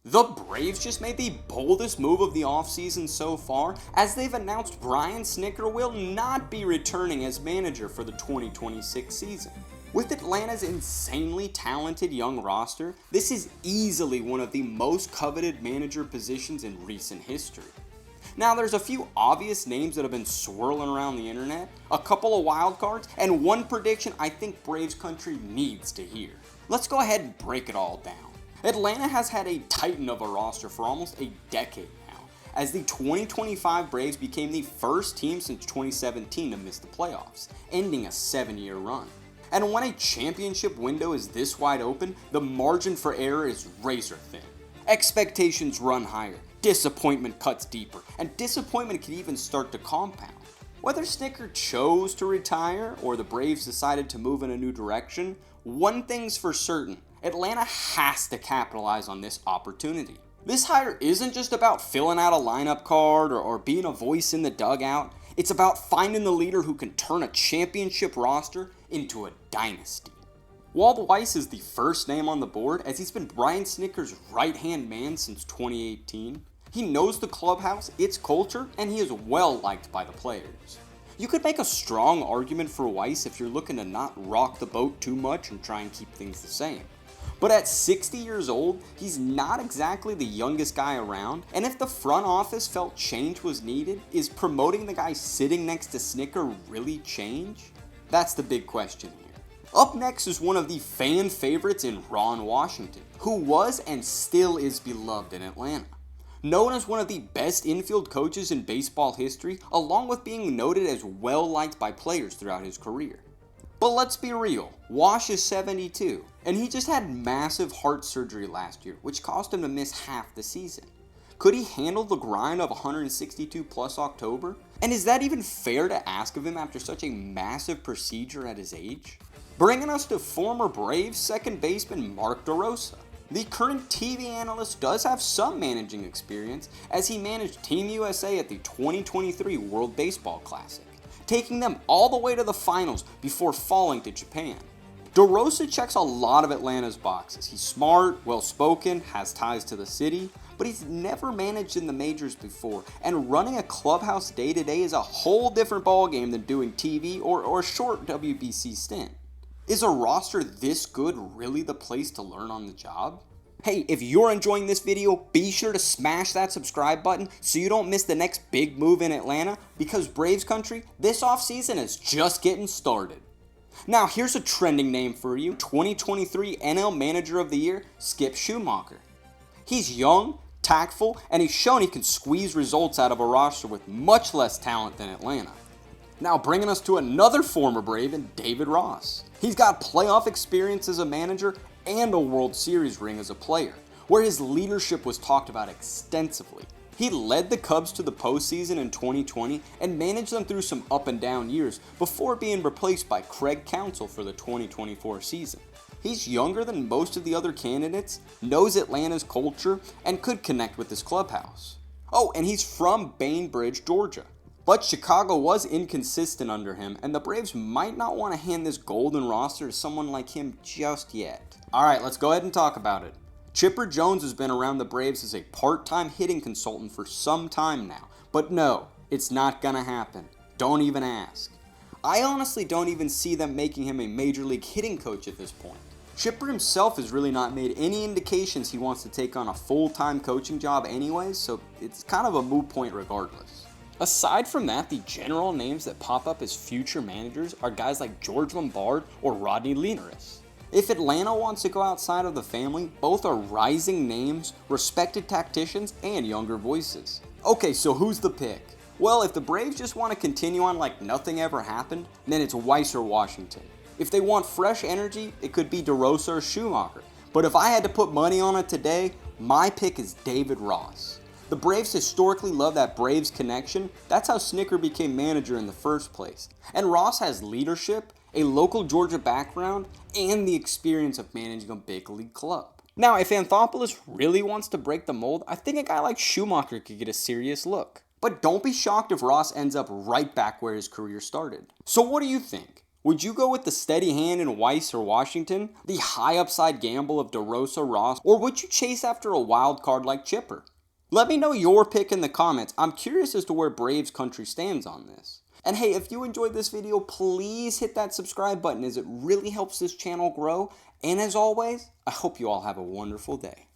The Braves just made the boldest move of the offseason so far, as they've announced Brian Snitker will not be returning as manager for the 2026 season. With Atlanta's insanely talented young roster, this is easily one of the most coveted manager positions in recent history. Now, there's a few obvious names that have been swirling around the internet, a couple of wild cards, and one prediction I think Braves country needs to hear. Let's go ahead and break it all down. Atlanta has had a titan of a roster for almost a decade now, as the 2025 Braves became the first team since 2017 to miss the playoffs, ending a 7-year run. And when a championship window is this wide open, the margin for error is razor thin. Expectations run higher, disappointment cuts deeper, and disappointment can even start to compound. Whether Snitker chose to retire or the Braves decided to move in a new direction, one thing's for certain: Atlanta has to capitalize on this opportunity. This hire isn't just about filling out a lineup card or being a voice in the dugout. It's about finding the leader who can turn a championship roster into a dynasty. Walt Weiss is the first name on the board, as he's been Brian Snitker's right-hand man since 2018. He knows the clubhouse, its culture, and he is well liked by the players. You could make a strong argument for Weiss if you're looking to not rock the boat too much and try and keep things the same. But at 60 years old, he's not exactly the youngest guy around, and if the front office felt change was needed, is promoting the guy sitting next to Snitker really change? That's the big question here. Up next is one of the fan favorites in Ron Washington, who was and still is beloved in Atlanta. Known as one of the best infield coaches in baseball history, along with being noted as well liked by players throughout his career. But let's be real, Wash is 72, and he just had massive heart surgery last year, which caused him to miss half the season. Could he handle the grind of 162 plus October? And is that even fair to ask of him after such a massive procedure at his age? Bringing us to former Braves second baseman Mark DeRosa. The current TV analyst does have some managing experience, as he managed Team USA at the 2023 World Baseball Classic, taking them all the way to the finals before falling to Japan. DeRosa checks a lot of Atlanta's boxes. He's smart, well-spoken, has ties to the city, but he's never managed in the majors before, and running a clubhouse day-to-day is a whole different ballgame than doing TV or a short WBC stint. Is a roster this good really the place to learn on the job? Hey, if you're enjoying this video, be sure to smash that subscribe button so you don't miss the next big move in Atlanta, because Braves country, this offseason is just getting started. Now here's a trending name for you: 2023 NL Manager of the Year, Skip Schumacher. He's young, tactful, and he's shown he can squeeze results out of a roster with much less talent than Atlanta. Now bringing us to another former Brave in David Ross. He's got playoff experience as a manager and a World Series ring as a player, where his leadership was talked about extensively. He led the Cubs to the postseason in 2020 and managed them through some up and down years before being replaced by Craig Counsell for the 2024 season. He's younger than most of the other candidates, knows Atlanta's culture, and could connect with this clubhouse. Oh, and he's from Bainbridge, Georgia. But Chicago was inconsistent under him, and the Braves might not want to hand this golden roster to someone like him just yet. Alright, let's go ahead and talk about it. Chipper Jones has been around the Braves as a part-time hitting consultant for some time now, but no, it's not gonna happen. Don't even ask. I honestly don't even see them making him a major league hitting coach at this point. Chipper himself has really not made any indications he wants to take on a full-time coaching job anyways, so it's kind of a moot point regardless. Aside from that, the general names that pop up as future managers are guys like George Lombard or Rodney Linares. If Atlanta wants to go outside of the family, both are rising names, respected tacticians, and younger voices. Okay, so who's the pick? Well, if the Braves just want to continue on like nothing ever happened, then it's Weiss or Washington. If they want fresh energy, it could be DeRosa or Schumacher. But if I had to put money on it today, my pick is David Ross. The Braves historically love that Braves connection. That's how Snitker became manager in the first place. And Ross has leadership, a local Georgia background, and the experience of managing a big league club. Now, if Anthopoulos really wants to break the mold, I think a guy like Schumacher could get a serious look. But don't be shocked if Ross ends up right back where his career started. So what do you think? Would you go with the steady hand in Weiss or Washington, the high upside gamble of DeRosa Ross, or would you chase after a wild card like Chipper? Let me know your pick in the comments. I'm curious as to where Braves country stands on this. And hey, if you enjoyed this video, please hit that subscribe button as it really helps this channel grow. And as always, I hope you all have a wonderful day.